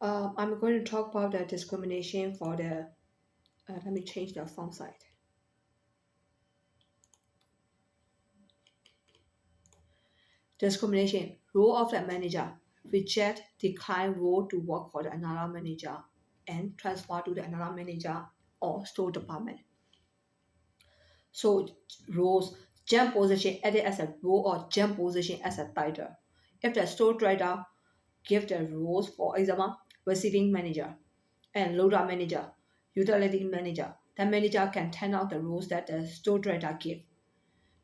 I'm going to talk about the discrimination for the, let me change the font size. Discrimination, role of the manager, reject, decline role to work for the another manager and transfer to the another manager or store department. So roles, jump position added as a role or jump position as a title. If the store trader give the roles, for example, receiving manager and loader manager, utility manager, the manager can turn out the roles that the store trader give.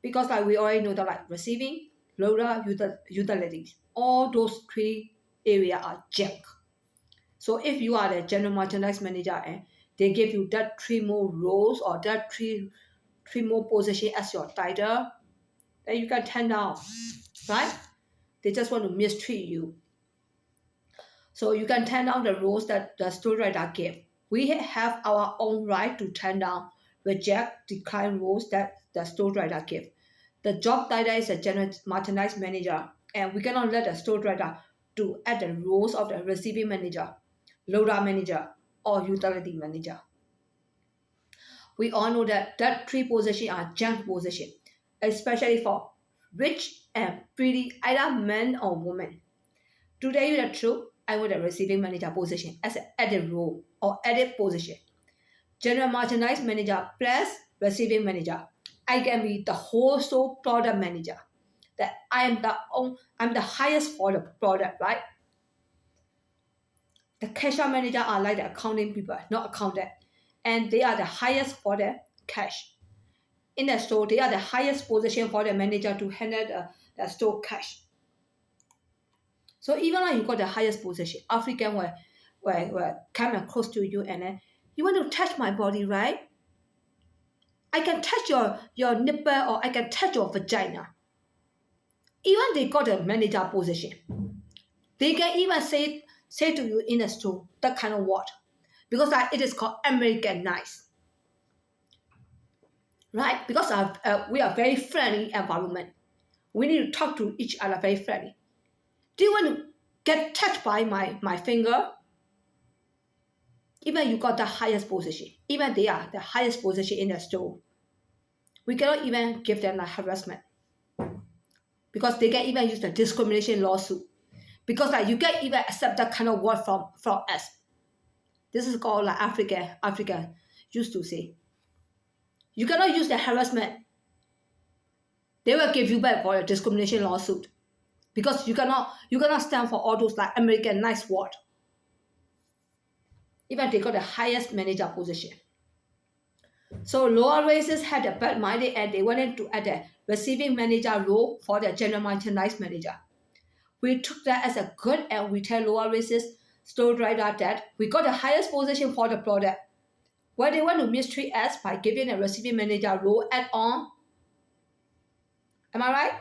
Because like we already know that like receiving, loader, utilities, all those three areas are junk. So if you are the general merchandise manager and they give you that three more roles or that three more position as your title, then you can turn down, right? They just want to mistreat you. So you can turn down the roles that the store writer give. We have our own right to turn down, reject, decline roles that the store writer give. The job title is a general merchandise manager, and we cannot let the store writer to add the roles of the receiving manager, loader manager, or utility manager. We all know that three positions are junk position, especially for rich and pretty, either men or women. To tell you the truth, I want a receiving manager position as an added role or added position. General merchandise manager plus receiving manager. I can be the whole store product manager. That I'm the highest for the product, right? The cashier manager are like the accounting people, not accountant, and they are the highest for the cash. In the store, they are the highest position for the manager to handle the store cash. So even though you got the highest position, African will come close to you and then you want to touch my body, right? I can touch your nipple or I can touch your vagina. Even they got a manager position. They can even say to you in the store that kind of word. Because it is called American nice. Right? Because we are very friendly environment. We need to talk to each other very friendly. Do you want to get touched by my finger? Even you got the highest position. Even they are the highest position in the store. We cannot even give them like harassment. Because they can even use the discrimination lawsuit. Because like you can even accept that kind of word from us. This is called like Africa used to say. You cannot use the harassment. They will give you back for a discrimination lawsuit. Because you cannot stand for all those like American nice word. Even they got the highest manager position. So lower races had a bad minded and they wanted to add a receiving manager role for the general merchandise manager. We took that as a good and we tell lower races store writer that we got the highest position for the product. Why they want to mistreat us by giving a receiving manager role add on? Am I right?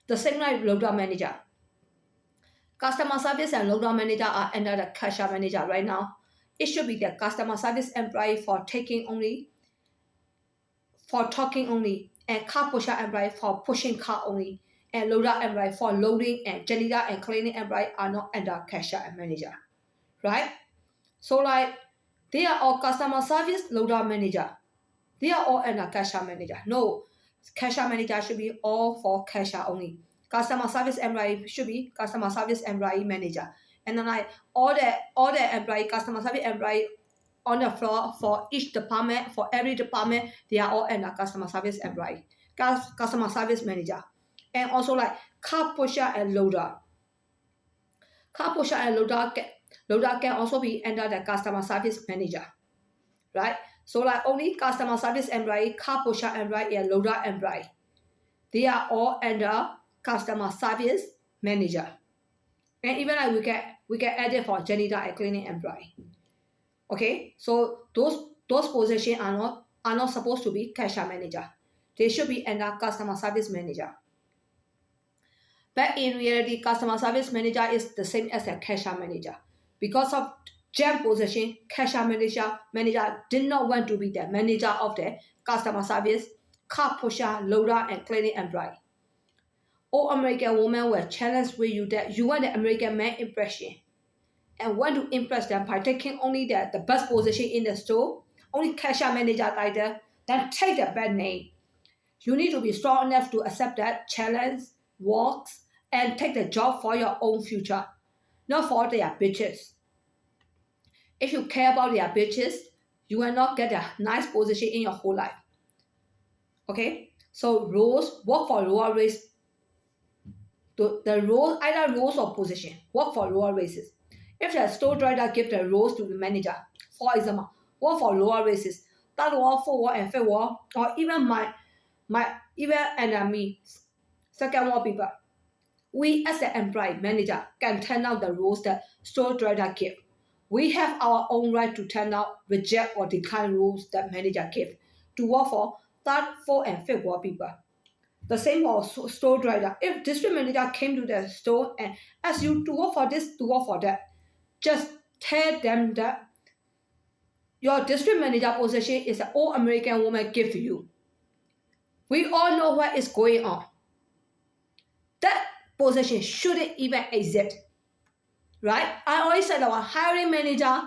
The same like loader manager. Customer service and loader manager are under the cashier manager right now. It should be the customer service employee for talking only, and car pusher employee for pushing car only, and loader employee for loading, and janitor and cleaning employee are not under cashier and manager, right? So like they are all customer service loader manager. They are all under cashier manager. No, cashier manager should be all for cashier only. Customer service employee should be customer service employee manager. And then like all the employee, customer service employee on the floor for each department, for every department, they are all under customer service employee, customer service manager. And also like car pusher and loader. Car pusher and loader can also be under the customer service manager, right? So like only customer service employee, car pusher employee, and loader employee, they are all under customer service manager. And even like we can add it for janitor and cleaning employee. Okay, so those positions are not supposed to be cashier manager. They should be under customer service manager. But in reality, customer service manager is the same as a cashier manager. Because of jam position, cashier manager did not want to be the manager of the customer service, car pusher, loader, and cleaning employee. All American women will challenge with you that you want the American man impression. and want to impress them by taking only the best position in the store, only cashier manager title, then take the bad name. You need to be strong enough to accept that challenge, works, and take the job for your own future, not for their bitches. If you care about their bitches, you will not get a nice position in your whole life. Okay? So roles, work for lower race. The role, either roles or position, work for lower races. If the store driver gives the roles to the manager, for example, work for lower races, third world, fourth world, and fifth world, or even my even enemy, second world people, we as the employee manager can turn out the roles that store driver give. We have our own right to turn out, reject, or decline rules that manager give to work for third, fourth, and fifth world people. The same for store driver. If district manager came to the store and asked you to work for this, to work for that, just tell them that your district manager position is an old American woman give to you. We all know what is going on. That position shouldn't even exist. Right? I always said about hiring manager,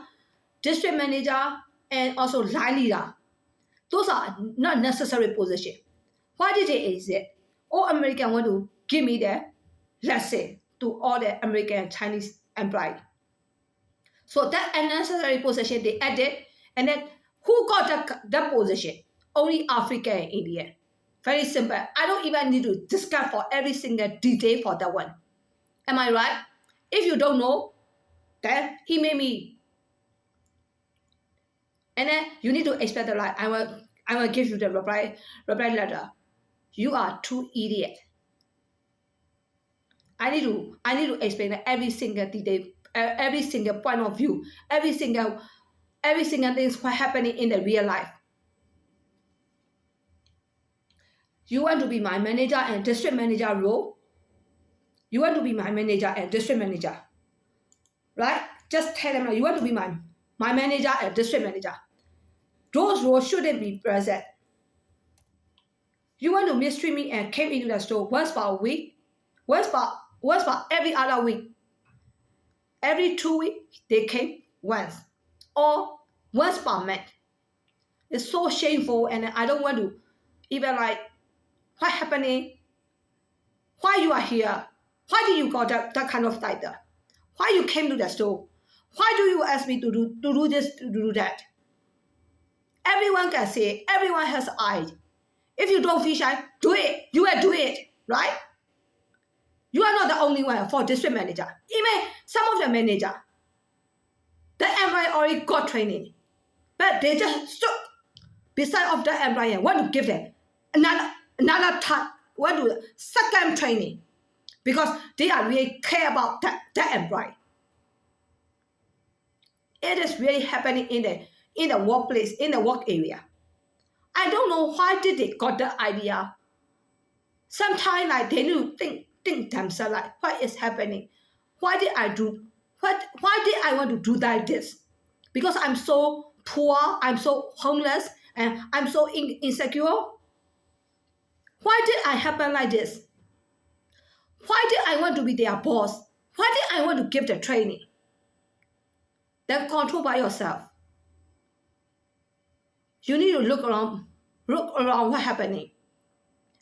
district manager, and also line leader. Those are not necessary positions. Why did they exist? All Americans want to give me the, let's say, to all the American and Chinese employees. So that unnecessary position they added, and then who got that position? Only African and Indian. Very simple. I don't even need to discuss for every single detail for that one. Am I right? If you don't know, then he made me. And then you need to expect the lie. I will give you the reply letter. You are too idiot. I need to explain every single detail, every single point of view, every single thing what happening in the real life. You want to be my manager and district manager role? You want to be my manager and district manager, right? Just tell them you want to be my manager and district manager. Those roles shouldn't be present. You want to mistreat me and came into the store once per week, once per every other week. Every 2 weeks, they came once. Or once per month. It's so shameful, and I don't want to even like, what's happening? Why you are here? Why did you got that kind of title? Why you came to the store? Why do you ask me to do this, to do that? Everyone can say, everyone has eyes. If you don't feel shy, do it. You will do it, right? You are not the only one for district manager. Even some of the manager, the employee already got training, but they just stood beside of the employee and want to give them another time, want to second training because they are really care about that employee. It is really happening in the workplace, in the work area. I don't know why did they got the idea. Sometimes like they need to think themselves like, what is happening? Why did I want to do like this? Because I'm so poor, I'm so homeless, and I'm so insecure. Why did I happen like this? Why did I want to be their boss? Why did I want to give the training? Then control by yourself. You need to look around what's happening.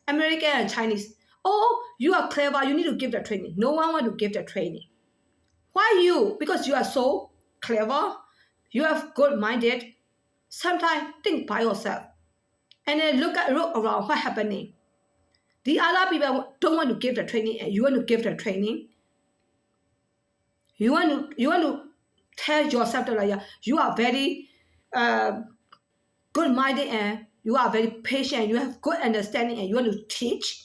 American and Chinese. Oh, you are clever, you need to give the training. No one want to give the training. Why you? Because you are so clever, you have good-minded. Sometimes think by yourself. And then look around what's happening. The other people don't want to give the training and you want to give the training. You want to tell yourself that like, you are very good-minded and you are very patient, you have good understanding and you want to teach.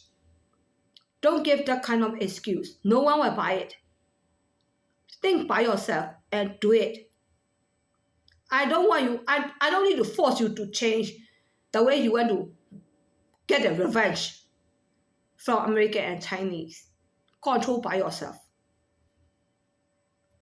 Don't give that kind of excuse. No one will buy it. Think by yourself and do it. I don't need to force you to change the way you want to get a revenge from American and Chinese. Control by yourself.